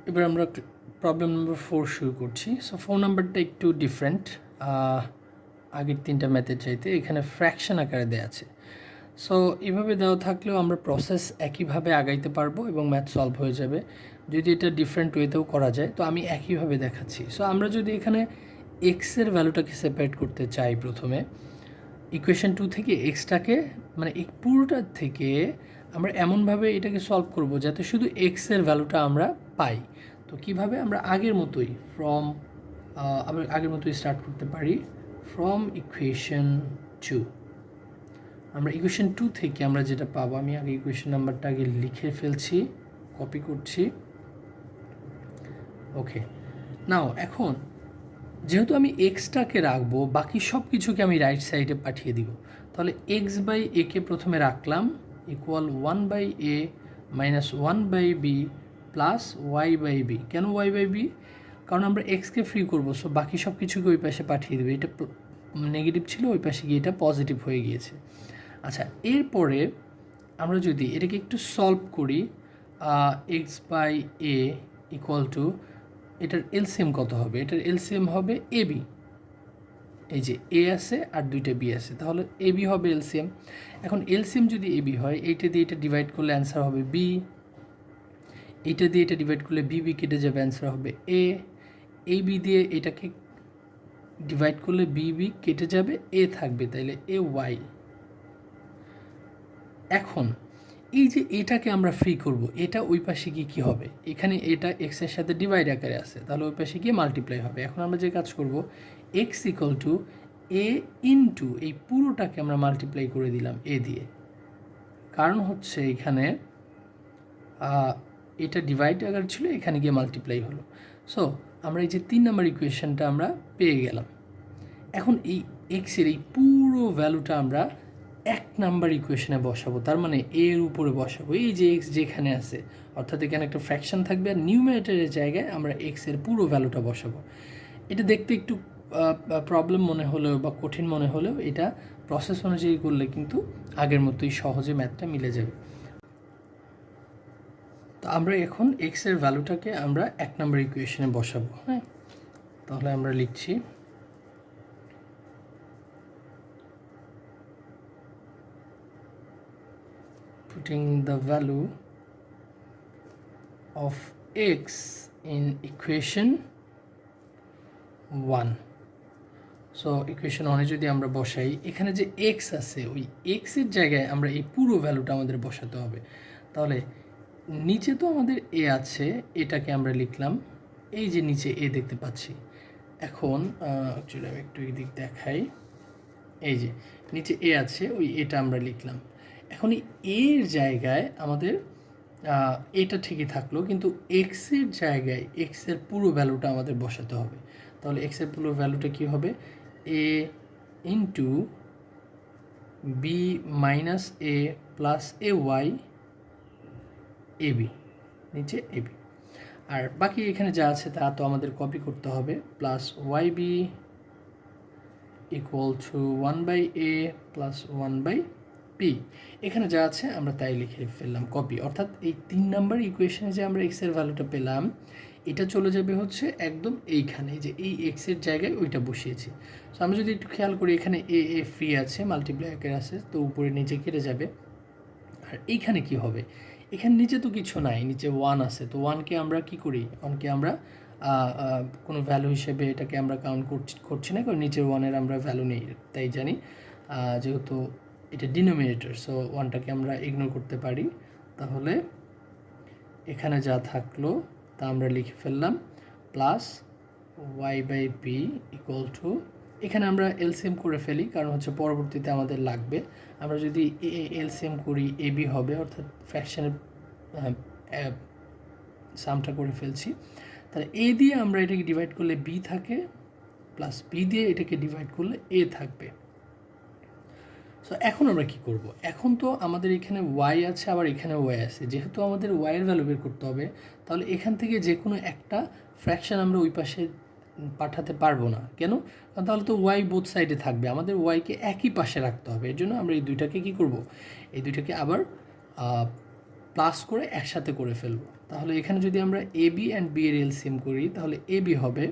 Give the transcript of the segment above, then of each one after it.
এবার আমরা problem number 4 শুরু করছি। সো 4 নাম্বারটা একটু ডিফারেন্ট আগের 3টা ম্যাথের চাইতে। এখানে ফ্র্যাকশন আকারে দেয়া আছে। সো এভাবে দেওয়া থাকলেও আমরা প্রসেস একইভাবে আগাইতে পারবো এবং ম্যাথ সলভ হয়ে যাবে। যদি এটা ডিফারেন্ট ওয়েতেও করা যায়, তো আমি একইভাবে দেখাচ্ছি। সো আমরা যদি এখানে এক্সের ভ্যালুটাকে সেপারেট করতে চাই, প্রথমে ইকুয়েশন 2 থেকে এক্সটাকে, মানে এই পুরোটার থেকে আমরা এমনভাবে এটাকে সলভ করব যাতে শুধু এক্সের ভ্যালুটা আমরা পাই। তো কিভাবে? আমরা আগের মতোই আমরা আগের মতোই স্টার্ট করতে পারি। ফ্রম ইকুয়েশন 2, আমরা ইকুয়েশন 2 থেকে আমরা যেটা পাবো, আমি আগে ইকুয়েশন নাম্বারটা আগে লিখে ফেলছি, কপি করছি। ওকে, নাও এখন যেহেতু আমি এক্সটাকে রাখবো, বাকি সব কিছুকে আমি রাইট সাইডে পাঠিয়ে দিব। তাহলে এক্স বাই একে প্রথমে রাখলাম equal 1 by a minus 1 by b plus y by b. কেন ওয়াই বাই বি? কারণ আমরা এক্সকে ফ্রি করবো, সো বাকি সব কিছুকে ওই পাশে পাঠিয়ে দেবে। এটা নেগেটিভ ছিল, ওই পাশে গিয়ে এটা পজিটিভ হয়ে গিয়েছে। আচ্ছা, এরপরে আমরা যদি এটাকে একটু সলভ করি, x by a equal to, এটার এলসিএম কত হবে? এটার এলসিএম হবে এ বি। এই যে এ আছে আর দুইটা বি আছে, তাহলে এ বি হবে এলসিএম। এখন এলসিএম যদি এ বি হয়, এইটা দিয়ে এটা ডিভাইড করলে অ্যান্সার হবে বি, এইটা দিয়ে এটা ডিভাইড করলে বি বি কেটে যাবে, অ্যান্সার হবে এ। এই বি দিয়ে এটাকে ডিভাইড করলে বি বি কেটে যাবে, এ থাকবে, তাইলে এ ওয়াই। এখন এই যে এটাকে আমরা ফ্রি করব, এটা ওই পাশে গিয়ে কী হবে? এখানে এটা এক্সের সাথে ডিভাইড আকারে আছে, তাহলে ওই পাশে গিয়ে মাল্টিপ্লাই হবে। এখন আমরা যে কাজ করব, x equal to A into এই পুরোটাকে আমরা মাল্টিপ্লাই করে দিলাম এ দিয়ে। কারণ হচ্ছে এখানে এটা ডিভাইড আকারে ছিল, এখানে গিয়ে মাল্টিপ্লাই হলো। সো আমরা এই যে 3 নাম্বার ইকুয়েশনটা আমরা পেয়ে গেলাম। এখন এই এক্সের এই পুরো ভ্যালুটা আমরা 1 নাম্বার ইকুয়েশনে বসাবো, তার মানে এর উপরে বসাবো এই যে এক্স যেখানে আছে, অর্থাৎ এখানে একটা ফ্র্যাকশন থাকবে আর নিউমারেটরের জায়গায় আমরা এক্সের পুরো ভ্যালুটা বসাবো। এটা দেখতে একটু প্রবলেম মনে হলেও বা কঠিন মনে হলেও, এটা প্রসেস অনুযায়ী করলে কিন্তু আগের মতোই সহজে ম্যাথটা মিলে যাবে। তো আমরা এখন এক্সের ভ্যালুটাকে আমরা 1 নাম্বার ইকুয়েশনে বসাবো। হ্যাঁ, তাহলে আমরা লিখছি putting the value of x in equation 1. So equation 1 যদি আমরা বসাই, এখানে যে x আছে, ওই x এর জায়গায় আমরা এই পুরো ভ্যালুটা আমাদের বসাতে হবে। তাহলে নিচে তো আমাদের a আছে, এটাকে আমরা লিখলাম, এই যে নিচে a দেখতে পাচ্ছি। এখন অ্যাকচুয়ালি আমি একটু এদিক দেখাই, এই যে নিচে a আছে, ওই এটা আমরা লিখলাম। এখন এই এর জায়গায় আমাদের এটা ঠিকই থাকলো, কিন্তু এক্সের জায়গায় এক্সের পুরো ভ্যালুটা আমাদের বসাতে হবে। তাহলে এক্সের পুরো ভ্যালুটা কী হবে? এ into B minus a plus A Y A B, নিচে এ বি। আর বাকি এখানে যা আছে তা তো আমাদের কপি করতে হবে, plus y b equal to 1 by a plus 1 by p. এখানে যা আছে আমরা তাই লিখে ফেললাম, কপি। অর্থাৎ এই 3 নাম্বার ইকুয়েশনে যে আমরা এক্সের ভ্যালুটা পেলাম, এটা চলে যাবে হচ্ছে একদম এইখানে, যে এই এক্সের জায়গায় ওইটা বসিয়েছি। সো আমরা যদি একটু খেয়াল করি, এখানে এ এ ফ্রি আছে, মাল্টিপ্লাই আকারে আছে, তো উপরে নিচে কেটে যাবে। আর এইখানে কি হবে? এখানে নিচে তো কিছু নাই, নিচে 1 আছে, তো 1কে আমরা কি করি? 1কে আমরা কোনো ভ্যালু হিসেবে এটাকে আমরা কাউন্ট করছি না, কারণ নিচের 1-এর আমরা ভ্যালু নেই, তাই জানি। যেহেতু এটা ডিনোমিনেটর, সো 1টাকে আমরা ইগনোর করতে পারি। তাহলে এখানে যা থাকলো তা আমরা লিখে ফেললাম, plus y by b equal to, এখানে আমরা এলসিএম করে ফেলি, কারণ হচ্ছে পরবর্তীতে আমাদের লাগবে। আমরা যদি এলসিএম করি এ বি হবে, অর্থাৎ ফ্র্যাকশনের সামটা করে ফেলছি। তাহলে এ দিয়ে আমরা এটাকে ডিভাইড করলে বি থাকে, প্লাস বি দিয়ে এটাকে ডিভাইড করলে এ থাকবে। সো এখন আমরা কি করব? এখন তো আমাদের এখানে ওয়াই আছে, আবার এখানে ওয়াই আছে, যেহেতু আমাদের ওয়াইয়ের ভ্যালু বের করতে হবে, তাহলে এখান থেকে যে কোনো একটা ফ্র্যাকশন আমরা ওই পাশে পাঠাতে পারবো না। কেন? কারণ তাহলে তো ওয়াই বোথ সাইডে থাকবে, আমাদের ওয়াইকে একই পাশে রাখতে হবে। এর জন্য আমরা এই দুইটাকে কী করব? এই দুইটাকে আবার প্লাস করে একসাথে করে ফেলবো। তাহলে এখানে যদি আমরা এ বি অ্যান্ড বি এর এলসিএম করি তাহলে এ বি হবে,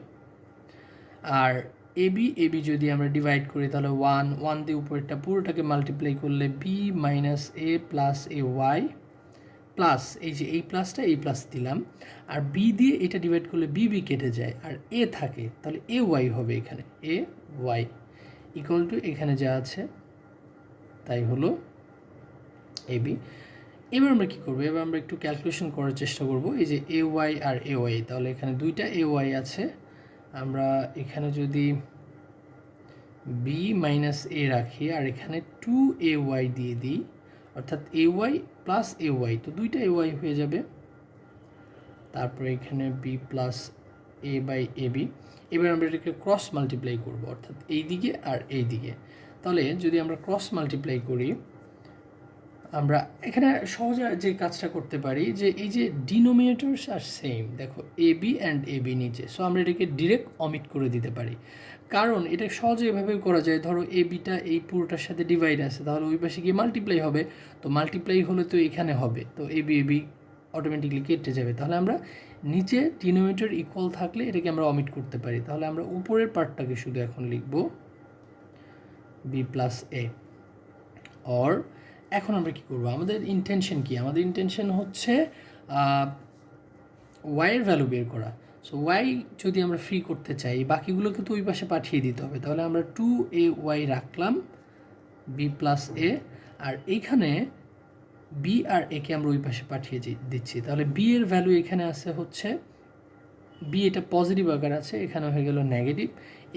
আর এ বি যদি আমরা ডিভাইড করি তাহলে ওয়ান দিয়ে উপরেরটা পুরোটাকে মাল্টিপ্লাই করলে B minus a plus A Y plus এই যে এই প্লাসটা এই প্লাস দিলাম, আর বি দিয়ে এটা ডিভাইড করলে বি কেটে যায় আর এ থাকে, তাহলে এ ওয়াই হবে এখানে, এ ওয়াই ইকুয়াল টু এখানে যা আছে তাই হলো এ বি। এবার আমরা কী করবো, এবার আমরা একটু ক্যালকুলেশন করার চেষ্টা করব। এই যে A Y R A Y, তাহলে এখানে দুইটা এ ওয়াই আছে, আমরা এখানে যদি বি মাইনাস এ রাখি আর এখানে 2ay দিয়ে দিই, অর্থাৎ ay প্লাস ay, তো দুইটা ay হয়ে যাবে। তারপরে এখানে b plus a by a b. এবার আমরা এটাকে ক্রস মাল্টিপ্লাই করব, অর্থাৎ এই দিকে আর এই দিকে। তাহলে যদি আমরা ক্রস মাল্টিপ্লাই করি, আমরা এখানে সহজে যে কাজটা করতে পারি যে এই যে ডিনোমিনেটরস আর সেম, দেখো A B and A B নিচে, সো আমরা এটাকে ডিরেক্ট অমিট করে দিতে পারি, কারণ এটা সহজে এভাবে করা যায়। ধরো এ বিটা এই পুরোটার সাথে ডিভাইড আছে, তাহলে ওই পাশে গিয়ে মাল্টিপ্লাই হবে, তো মাল্টিপ্লাই হলে তো এখানে হবে, তো এ বি অটোমেটিকলি কেটে যাবে। তাহলে আমরা নিচে ডিনোমিনেটর ইকুয়াল থাকলে এটাকে আমরা অমিট করতে পারি। তাহলে আমরা উপরের পার্টটাকে শুধু এখন লিখব বি প্লাস এ। অর এখন আমরা কী করবো, আমাদের ইন্টেনশন কি, আমাদের ইন্টেনশন হচ্ছে ওয়াইয়ের ভ্যালু বের করা। সো ওয়াই যদি আমরা ফ্রি করতে চাই, বাকিগুলোকে তো ওই পাশে পাঠিয়ে দিতে হবে, তাহলে আমরা 2ay রাখলাম বি প্লাস এ, আর এইখানে বি আর একে আমরা ওই পাশে পাঠিয়ে দিচ্ছি। তাহলে বি এর ভ্যালু এখানে আছে হচ্ছে বি, এটা পজিটিভ আকার আছে, এখানে হয়ে গেল নেগেটিভ,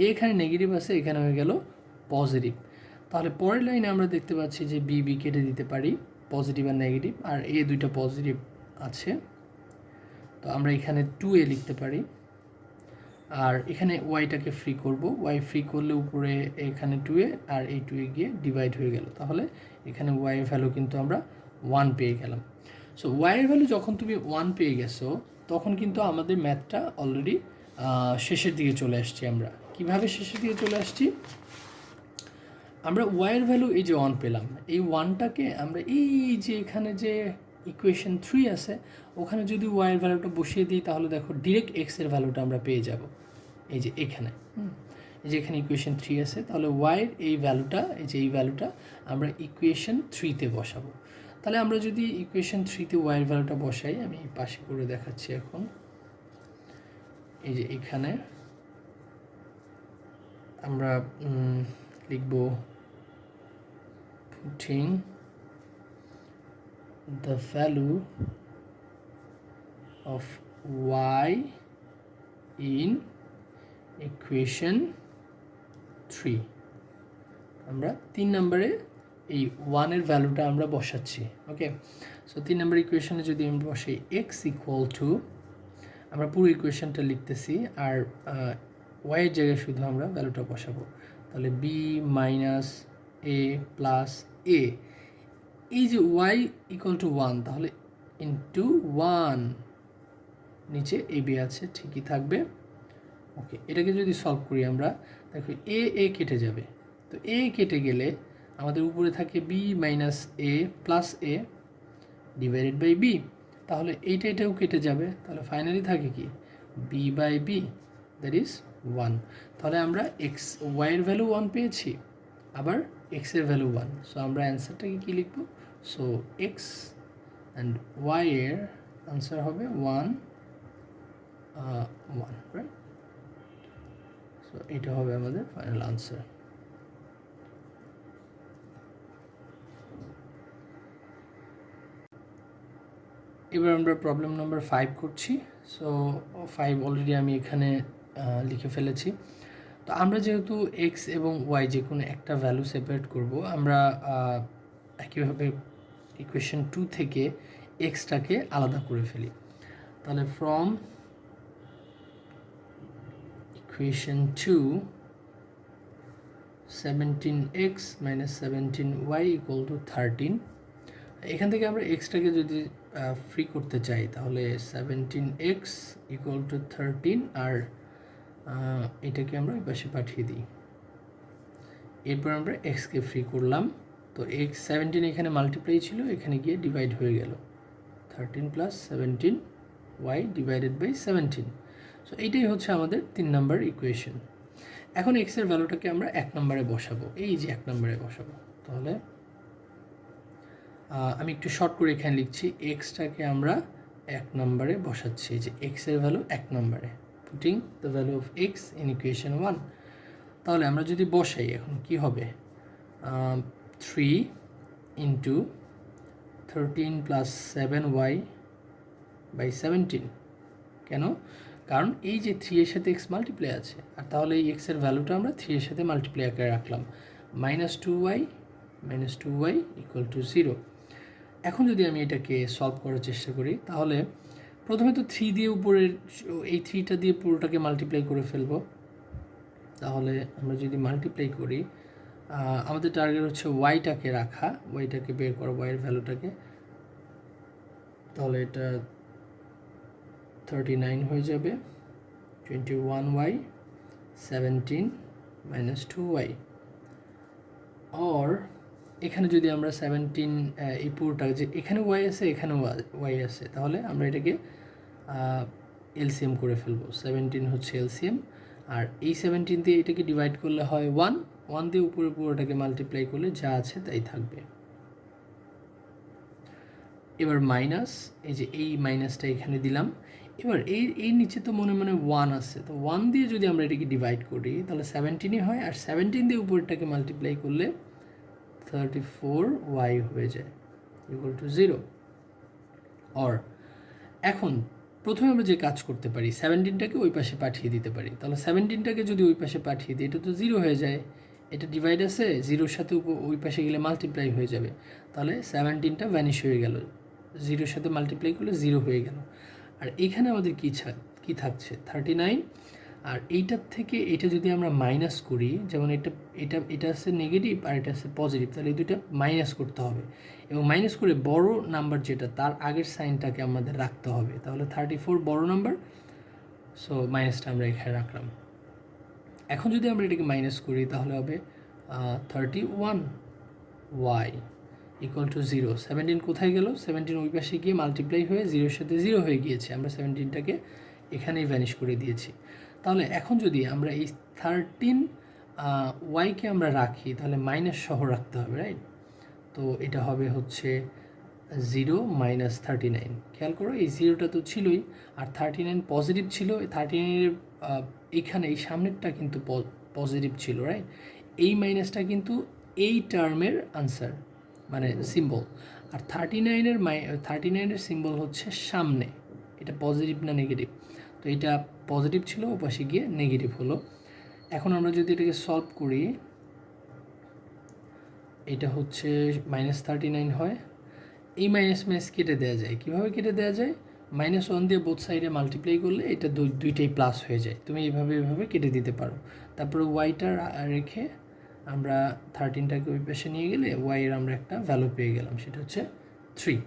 এখানে নেগেটিভ আছে, এখানে হয়ে গেল পজিটিভ। তাহলে পরের লাইনে আমরা দেখতে পাচ্ছি যে বি কেটে দিতে পারি, পজিটিভ আর নেগেটিভ, আর এ দুইটা পজিটিভ আছে, তো আমরা এখানে 2a লিখতে পারি। আর এখানে ওয়াইটাকে ফ্রি করব, ওয়াই ফ্রি করলে উপরে এখানে 2a আর এই 2a গিয়ে ডিভাইড হয়ে গেল, তাহলে এখানে ওয়াইয়ের ভ্যালু কিন্তু আমরা 1 পেয়ে গেলাম। সো ওয়াইয়ের ভ্যালু যখন তুমি 1 পেয়ে গেছো, তখন কিন্তু আমাদের ম্যাথটা অলরেডি শেষের দিকে চলে আসছি। আমরা কিভাবে শেষের দিকে চলে আসছি, আমরা ওয়াইয়ের ভ্যালু এই যে 1 পেলাম, এই 1টাকে আমরা এই যে এখানে যে ইকুয়েশন 3 আছে ওখানে যদি ওয়াইয়ের ভ্যালুটা বসিয়ে দিই, তাহলে দেখো ডিরেক্ট এক্সের ভ্যালুটা আমরা পেয়ে যাব। এই যে এখানে এই যে এখানে ইকুয়েশন 3 আছে, তাহলে ওয়াইয়ের এই ভ্যালুটা, এই যে এই ভ্যালুটা আমরা ইকুয়েশন 3তে বসাবো। তাহলে আমরা যদি ইকুয়েশন 3তে ওয়াইয়ের ভ্যালুটা বসাই, আমি এই পাশে করে দেখাচ্ছি এখন। এই যে এখানে আমরা লিখব putting the value of y in equation 3, আমরা 3 নম্বরে এই 1 এর ভ্যালুটা আমরা বসাচ্ছি। ওকে, সো 3 নম্বর ইকুয়েশনে যদি আমরা বসাই x ইকুয়াল টু, আমরা পুরো ইকুয়েশনটা লিখতেছি, আর y এর জায়গায় শুধু আমরা ভ্যালুটা বসাবো। তাহলে বি মাইনাস এ প্লাস এ, এই যে y ইকুয়াল টু 1, তাহলে ইন্টু 1, নিচে এ বি আছে ঠিকই থাকবে। ওকে, এটাকে যদি সলভ করি আমরা, দেখো এ কেটে যাবে, তো এ কেটে গেলে আমাদের উপরে থাকে b minus a plus a divided by b, তাহলে এটাও কেটে যাবে, তাহলে ফাইনালি থাকে কি b by b, that is 1। তাহলে আমরা এক্স ওয়াইয়ের ভ্যালু 1 পেয়েছি, আবার এক্সের ভ্যালু 1, সো আমরা অ্যান্সারটাকে কী লিখব, সো এক্স অ্যান্ড ওয়াইয়ের আনসার হবে 1 রাইট। সো এটা হবে আমাদের ফাইনাল আনসার। এবার আমরা প্রবলেম নাম্বার 5 করছি। সো 5 অলরেডি আমি এখানে লিখে ফেলেছি। তো আমরা যেহেতু এক্স এবং ওয়াই যে কোনো একটা ভ্যালু সেপারেট করব, আমরা একইভাবে ইকুয়েশন 2 থেকে এক্সটাকে আলাদা করে ফেলি। তাহলে from equation 2 17x minus 17y equal to 13, এখান থেকে আমরা এক্সটাকে যদি ফ্রি করতে চাই, তাহলে 17x ইকুয়াল টু 13, আর এটাকে আমরা ওই পাশে পাঠিয়ে দিই। এরপর আমরা এক্সকে ফ্রি করলাম, তো এক্স 17 এখানে মাল্টিপ্লাই ছিল, এখানে গিয়ে ডিভাইড হয়ে গেল। 13 plus 17 y divided by 17। So এইটাই হচ্ছে আমাদের 3 নাম্বার ইকুয়েশন। এখন এক্সের ভ্যালুটাকে আমরা 1 নম্বরে বসাবো, এই যে 1 নম্বরে বসাবো। তাহলে আমি একটু শর্ট করে এখানে লিখছি, এক্সটাকে আমরা 1 নম্বরে বসাচ্ছি, যে এক্সের ভ্যালু 1 নম্বরে, putting the value of x in equation 1। তাহলে আমরা যদি বসাই এখন কি হবে, 3 ইন্টু 13 প্লাস 7y বাই 17। কেন? কারণ এই যে 3 এর সাথে এক্স মাল্টিপ্লাই আছে, আর তাহলে এই এক্সের ভ্যালুটা আমরা 3 এর সাথে মাল্টিপ্লাই করে রাখলাম, -2y ইকুয়াল টু 0। এখন যদি আমি এটাকে সলভ করার চেষ্টা করি, তাহলে প্রথমে তো 3 দিয়ে উপরের এই 3টা দিয়ে পুরোটাকে মাল্টিপ্লাই করে ফেলবো। তাহলে আমরা যদি মাল্টিপ্লাই করি, আমাদের টার্গেট হচ্ছে ওয়াইটাকে রাখা, ওয়াইটাকে বের করা, ওয়াইয়ের ভ্যালুটাকে। তাহলে এটা 39 হয়ে যাবে, 21y 17 মাইনাস 2y। অর এখানে যদি আমরা 17 এই পুরোটা, যে এখানে ওয়াই আছে এখানে ওয়াই আছে, তাহলে আমরা এটাকে এলসিএম করে ফেলবো। 17 হচ্ছে এলসিএম, আর এই 17 দিয়ে এটাকে ডিভাইড করলে হয় 1 দিয়ে উপরে পুরোটাকে মাল্টিপ্লাই করলে যা আছে তাই থাকবে। এবার মাইনাস, এই যে এই মাইনাসটা এখানে দিলাম। এবার এই নিচে তো মনে মনে 1 আছে, তো 1 দিয়ে যদি আমরা এটাকে ডিভাইড করি তাহলে 17ই হয়, আর 17 দিয়ে উপরটাকে মাল্টিপ্লাই করলে 34y হয়ে যায় ইকুয়াল টু 0। অর এখন প্রথমে আমরা যে কাজ করতে পারি, 17টাকে ওই পাশে পাঠিয়ে দিতে পারি। তাহলে 17টাকে যদি ওই পাশে পাঠিয়ে দিই, এটা তো 0 হয়ে যায়, এটা ডিভাইড আছে, 0-র সাথে ওই পাশে গেলে মাল্টিপ্লাই হয়ে যাবে, তাহলে 17টা ভ্যানিশ হয়ে গেল, 0-র সাথে মাল্টিপ্লাই করলে 0 হয়ে গেল। আর এইখানে আমাদের কী থাকছে 39, আর এইটার থেকে এটা যদি আমরা মাইনাস করি, যেমন এটা আছে নেগেটিভ আর এটা আছে পজিটিভ, তাহলে এই দুইটা মাইনাস করতে হবে, এবং মাইনাস করে বড় নাম্বার যেটা তার আগের সাইনটাকে আমাদের রাখতে হবে। তাহলে 34 বড় নাম্বার, সো মাইনাসটা আমরা এখানে রাখলাম। এখন যদি আমরা এটাকে মাইনাস করি তাহলে হবে 31y ইকুয়াল টু 0। 17 কোথায় গেল? 17 ওই পাশে গিয়ে মাল্টিপ্লাই হয়ে 0-এর সাথে 0 হয়ে গিয়েছে, আমরা 17টাকে এখানেই ভ্যানিশ করে দিয়েছি। তাহলে এখন যদি আমরা এই 13 ওয়াইকে আমরা রাখি, তাহলে মাইনাস সহ রাখতে হবে, রাইট? তো এটা হবে হচ্ছে 0 মাইনাস 39। খেয়াল করো এই 0টা তো ছিলই, আর 39 পজিটিভ ছিল, 39-এর এইখানে এই সামনেরটা কিন্তু পজিটিভ ছিল, রাইট? এই মাইনাসটা কিন্তু এই টার্মের আনসার, মানে সিম্বল, আর 39-এর সিম্বল হচ্ছে সামনে, এটা পজিটিভ না নেগেটিভ, তো এটা পজিটিভ ছিল, ওপাশে গিয়ে নেগেটিভ হলো। এখন আমরা যদি এটাকে সলভ করি, এটা হচ্ছে -39 হয়, এই মাইনাস কেটে দেওয়া যায়। কীভাবে কেটে দেওয়া যায়? -1 দিয়ে বোথ সাইডে মাল্টিপ্লাই করলে এটা দুইটাই প্লাস হয়ে যায়, তুমি এইভাবে কেটে দিতে পারো। তারপরে ওয়াইটা রেখে আমরা 13টাকে ওই পাশে নিয়ে গেলে ওয়াইয়ের আমরা একটা ভ্যালু পেয়ে গেলাম, সেটা হচ্ছে 3।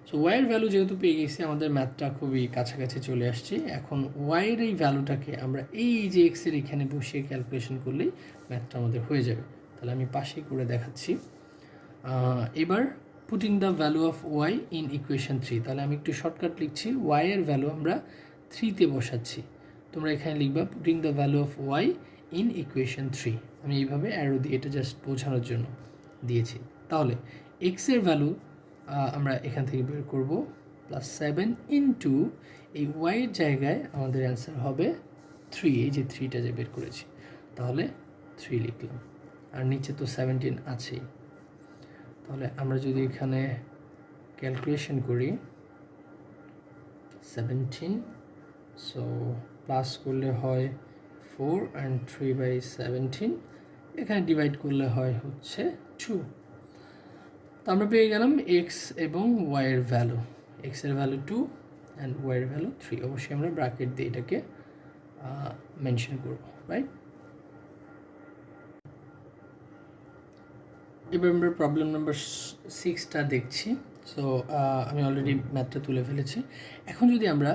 সো ওয়াইয়ের ভ্যালু যেহেতু পেয়ে গেছি, আমাদের ম্যাথটা খুবই কাছাকাছি চলে আসছে। এখন ওয়াইয়ের এই ভ্যালুটাকে আমরা এই যে এক্সের এখানে বসিয়ে ক্যালকুলেশন করলেই ম্যাথটা আমাদের হয়ে যাবে। তাহলে আমি পাশেই করে দেখাচ্ছি। এবার putting the value of y in equation 3, তাহলে আমি একটু শর্টকাট লিখছি, ওয়াইয়ের ভ্যালু আমরা 3-তে বসাচ্ছি। তোমরা এখানে লিখবা putting the value of y in equation 3। আমি এইভাবে অ্যারো দিয়ে এটা জাস্ট বোঝানোর জন্য দিয়েছি। তাহলে এক্সের ভ্যালু আমরা এখান থেকে বের করব +7 ইন্টু এই ওয়াইয়ের জায়গায় আমাদের অ্যান্সার হবে 3, এই যে 3টা যে বের করেছি, তাহলে 3 লিখলাম, আর নিচে তো 17 আছেই। তাহলে আমরা যদি এখানে ক্যালকুলেশন করি 17, সো প্লাস করলে হয় 4 and 3/17, এখানে ডিভাইড করলে হয় হচ্ছে 2। তো আমরা পেয়ে গেলাম এক্স এবং ওয়াইয়ের ভ্যালু, এক্সের ভ্যালু 2 অ্যান্ড ওয়াইয়ের ভ্যালু 3। অবশ্যই আমরা ব্র্যাকেট দিয়ে এটাকে মেনশন করব, রাইট? এবার আমরা প্রবলেম নাম্বার 6টা দেখছি। সো আমি অলরেডি ম্যাথটা তুলে ফেলেছি। এখন যদি আমরা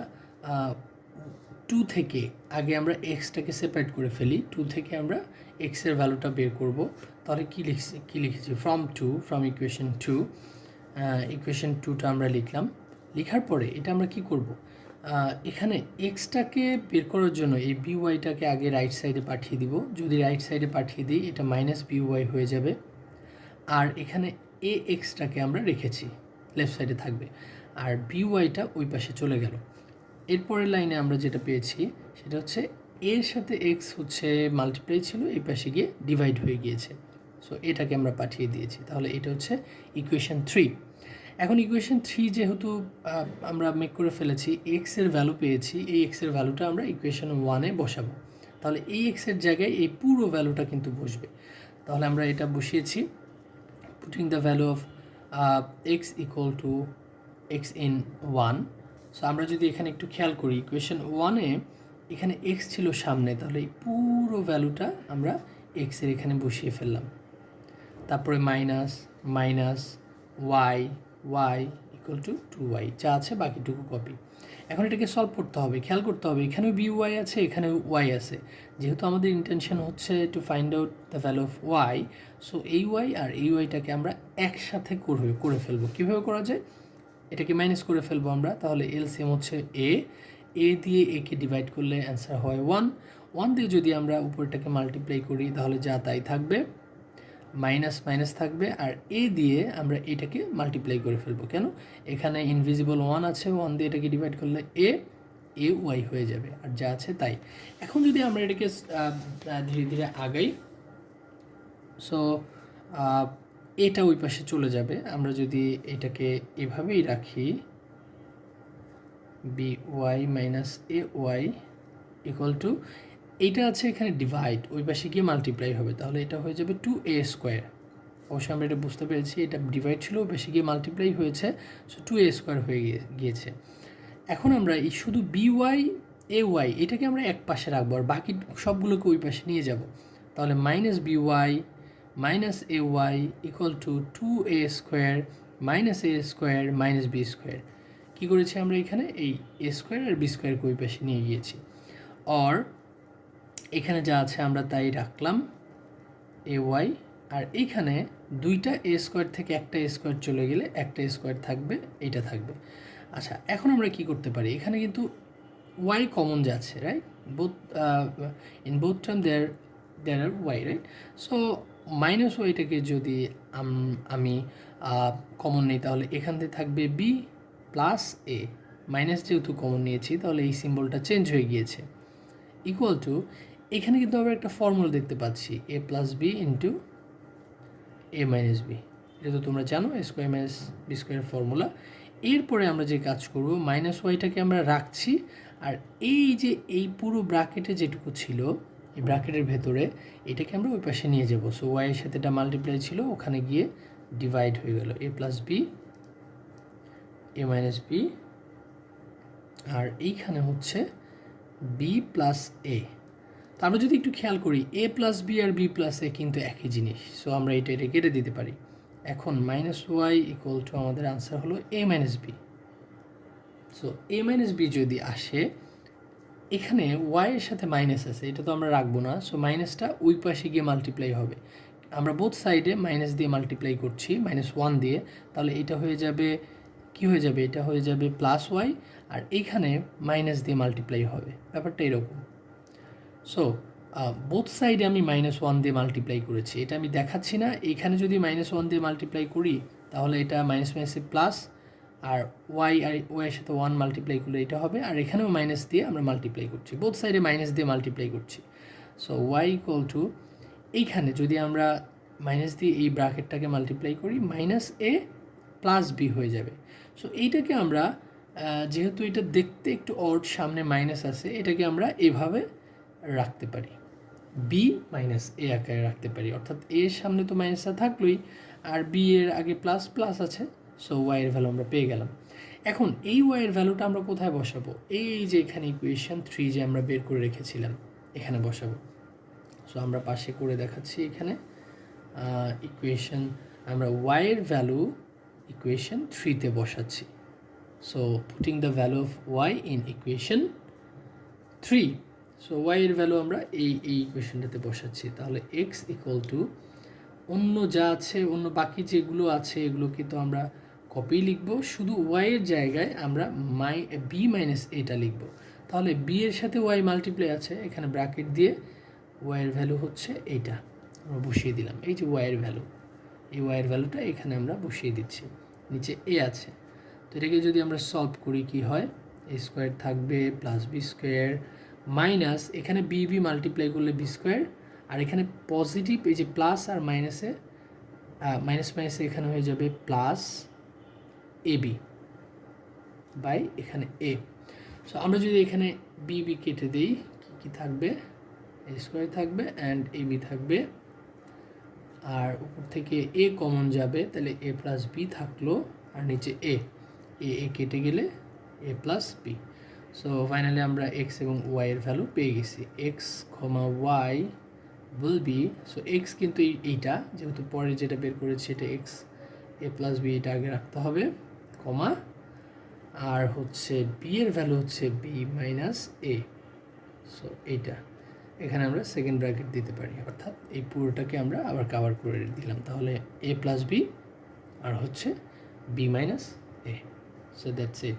2 থেকে আগে আমরা এক্সটাকে সেপারেট করে ফেলি, 2 থেকে আমরা এক্সের ভ্যালুটা বের করব, তাহলে কী লিখেছি ফ্রম ইকুয়েশন 2, ইকুয়েশন 2টা আমরা লিখলাম লেখার পরে এটা আমরা কি করব, এখানে এক্সটাকে বের করার জন্য এই বি ওয়াইটাকে আগে রাইট সাইডে পাঠিয়ে দিব। যদি রাইট সাইডে পাঠিয়ে দিই এটা মাইনাস বি ওয়াই হয়ে যাবে। আর এখানে এ এক্সটাকে আমরা রেখেছি, লেফট সাইডে থাকবে, আর বি ওয়াইটা ওই পাশে চলে গেল। এরপরের লাইনে আমরা যেটা পেয়েছি সেটা হচ্ছে এর সাথে এক্স হচ্ছে মাল্টিপ্লাই ছিল, এই পাশে গিয়ে ডিভাইড হয়ে গিয়েছে। সো এটাকে আমরা পাঠিয়ে দিয়েছি। তাহলে এটা হচ্ছে ইকুয়েশন 3। এখন ইকুয়েশন 3 যেহেতু আমরা মেক করে ফেলেছি, এক্সের ভ্যালু পেয়েছি, এই এক্সের ভ্যালুটা আমরা ইকুয়েশন 1-এ বসাবো। তাহলে এই এক্সের জায়গায় এই পুরো ভ্যালুটা কিন্তু বসবে। তাহলে আমরা এটা বসিয়েছি, putting the value of x equal to x in 1। So আমরা যদি এখানে একটু খেয়াল করি, ইকুয়েশন 1-এ এখানে এক্স ছিল সামনে, তাহলে এই পুরো ভ্যালুটা আমরা এক্সের এখানে বসিয়ে ফেললাম। তারপরে minus minus y y equal to 2y, যা আছে বাকিটুকু কপি। এখন এটাকে সলভ করতে হবে, খেয়াল করতে হবে এখানেও বি ওয়াই আছে, এখানেও ওয়াই আছে। যেহেতু আমাদের ইন্টেনশন হচ্ছে to find out the value of y, so এই ওয়াই আর এই ওয়াইটাকে আমরা একসাথে করে ফেলবো। কীভাবে করা যায়, এটাকে মাইনাস করে ফেলবো আমরা। তাহলে এলসিএম হচ্ছে এ দিয়ে একে ডিভাইড করলে অ্যান্সার হয় 1 দিয়ে যদি আমরা উপরটাকে মাল্টিপ্লাই করি তাহলে যা তাই থাকবে, মাইনাস মাইনাস থাকবে, আর এ দিয়ে আমরা এটাকে মাল্টিপ্লাই করে ফেলবো। কেন, এখানে ইনভিজিবল 1 আছে, 1 দিয়ে এটাকে ডিভাইড করলে এ ওয়াই হয়ে যাবে, আর যা আছে তাই। এখন যদি আমরা এটাকে ধীরে ধীরে আগাই, সো এটা ওই পাশে চলে যাবে। আমরা যদি এটাকে এভাবেই রাখি, b Y minus A Y equal to, এইটা আছে এখানে ডিভাইড, ওই পাশে গিয়ে মাল্টিপ্লাই হবে, তাহলে এটা হয়ে যাবে 2a স্কোয়ার। অবশ্যই আমরা এটা বুঝতে পেরেছি, এটা ডিভাইড ছিল, ওই পাশে গিয়ে মাল্টিপ্লাই হয়েছে, সো 2a স্কোয়ার হয়ে গিয়েছে। এখন আমরা এই শুধু বি ওয়াই এ ওয়াই এটাকে আমরা এক পাশে রাখবো, আর বাকি সবগুলোকে ওই পাশে নিয়ে যাব। তাহলে minus B Y minus A Y equal to 2a square minus A square minus B square. কী করেছি আমরা এখানে, এই এ স্কোয়ার আর বি স্কোয়ারকে ওই পাশে নিয়ে গিয়েছি। আর এখানে যা আছে আমরা তাই রাখলাম, এ ওয়াই, আর এইখানে দুইটা এ স্কোয়ার থেকে একটা এ স্কোয়ার চলে গেলে একটা স্কোয়ার থাকবে, এইটা থাকবে। আচ্ছা, এখন আমরা কি করতে পারি, এখানে কিন্তু ওয়াই কমন যাচ্ছে, right, both in both term there are Y, right. So minus ওয়াইটাকে যদি আমি কমন নিই তাহলে এখান থেকে থাকবে বি প্লাস এ, মাইনাস যেহেতু কমন নিয়েছি তাহলে এই সিম্বলটা চেঞ্জ হয়ে গিয়েছে, ইকুয়াল টু, এখানে কিন্তু আমরা একটা ফর্মুলা দেখতে পাচ্ছি, A plus B into A minus B. এটা তো তোমরা জানো, A square minus B square formula. এরপরে আমরা যে কাজ করব, মাইনাস ওয়াইটাকে আমরা রাখছি, আর এই যে এই পুরো ব্র্যাকেটে যেটুকু ছিল, এই ব্র্যাকেটের ভেতরে এটাকে আমরা ওই পাশে নিয়ে যাব। সো ওয়াইয়ের সাথে এটা মাল্টিপ্লাই ছিল, ওখানে গিয়ে ডিভাইড হয়ে গেল, এ plus B A minus B, আর এইখানে হচ্ছে বি প্লাস এ। তো আমরা যদি একটু খেয়াল করি, এ প্লাস বি আর বি প্লাস এ কিন্তু একই জিনিস, সো আমরা এটা কেটে দিতে পারি। এখন মাইনাস ওয়াই ইকুয়াল টু আমাদের আনসার হলো এ মাইনাস বি। সো এ মাইনাস বি যদি আসে, এখানে ওয়াইয়ের সাথে মাইনাস আছে, এটা তো আমরা রাখবো না, সো মাইনাসটা ওই পাশে গিয়ে মাল্টিপ্লাই হবে। আমরা বোথ সাইডে মাইনাস দিয়ে মাল্টিপ্লাই করছি, -1 দিয়ে, তাহলে এটা হয়ে যাবে, কি হয়ে যাবে, এটা হয়ে যাবে প্লাস ওয়াই, আর এইখানে মাইনাস দিয়ে মাল্টিপ্লাই হবে, ব্যাপারটা এরকম। সো বোথ সাইডে আমি -1 দিয়ে মাল্টিপ্লাই করেছি, এটা আমি দেখাচ্ছি না। এখানে যদি -1 দিয়ে মাল্টিপ্লাই করি তাহলে এটা মাইনাস মাইনাসে প্লাস, আর ওয়াইয়ের সাথে 1 মাল্টিপ্লাই করলে এটা হবে, আর এখানেও মাইনাস দিয়ে আমরা মাল্টিপ্লাই করছি, বোথ সাইডে মাইনাস দিয়ে মাল্টিপ্লাই করছি। সো ওয়াই ইকুয়াল টু, এইখানে যদি আমরা মাইনাস দিয়ে এই ব্র্যাকেটটাকে মাল্টিপ্লাই করি, মাইনাস এ প্লাস বি হয়ে যাবে। সো এইটাকে আমরা যেহেতু এটা দেখতে একটু অড, সামনে মাইনাস আছে, এটাকে আমরা এভাবে রাখতে পারি, বি মাইনাস এ আকারে রাখতে পারি, অর্থাৎ এর সামনে তো মাইনাসটা থাকলোই, আর বি এর আগে প্লাস প্লাস আছে, সো ওয়াইয়ের ভ্যালু আমরা পেয়ে গেলাম। এখন এই ওয়াইয়ের ভ্যালুটা আমরা কোথায় বসাবো, এই যে এখানে ইকুয়েশন 3 যে আমরা বের করে রেখেছিলাম এখানে বসাবো। সো আমরা পাশে করে দেখাচ্ছি, এখানে ইকুয়েশন আমরা ওয়াইয়ের ভ্যালু ইকুয়েশন 3-তে বসাচ্ছি। So putting the value of y in equation 3, so ওয়াইয়ের ভ্যালু আমরা এই ইকুয়েশনটাতে বসাচ্ছি। তাহলে এক্স ইকুয়াল টু, অন্য যা আছে, অন্য বাকি যেগুলো আছে এগুলোকে তো আমরা কপি লিখব, শুধু ওয়াইয়ের জায়গায় আমরা বি মাইনাস এটা লিখব। তাহলে বি এর সাথে ওয়াই মাল্টিপ্লাই আছে, এখানে ব্র্যাকেট দিয়ে ওয়াইয়ের ভ্যালু হচ্ছে এইটা আমরা বসিয়ে দিলাম। এই যে ওয়াইয়ের ভ্যালু, এই ওয়াইয়ের ভ্যালুটা এখানে আমরা বসিয়ে দিচ্ছি। নিচে এ আছে, তো এটাকে যদি আমরা সলভ করি কি হয়, এ স্কোয়ার থাকবে প্লাস বি স্কোয়ার মাইনাস এখানে বি বি মাল্টিপ্লাই করলে বি স্কোয়ার, আর এখানে পজিটিভ এই যে প্লাস আর মাইনাসে মাইনাস মাইনাসে এখানে হয়ে যাবে প্লাস এ বি বাই এখানে এ। সো আমরা যদি এখানে বি বি কেটে দিই কি থাকবে, এ স্কোয়ার থাকবে অ্যান্ড এ বি থাকবে, আর উপর থেকে এ কমন যাবে, তাহলে এ প্লাস বি থাকলো, আর নিচে এ কেটে গেলে এ প্লাস বি। সো ফাইনালি আমরা এক্স এবং ওয়াই এর ভ্যালু পেয়ে গেছি। X comma why will be, so x কিন্তু এইটা যেহেতু পরে যেটা বের করেছি এটা এক্স, এ প্লাস বি এটা আগে রাখতে হবে, কমা, আর হচ্ছে বি এর ভ্যালু হচ্ছে বি মাইনাস এ। সো এইটা এখানে আমরা সেকেন্ড ব্র্যাকেট দিতে পারি, অর্থাৎ এই পুরোটাকে আমরা আবার কভার করে দিলাম। তাহলে এ প্লাস বি আর হচ্ছে b minus a. So that's it.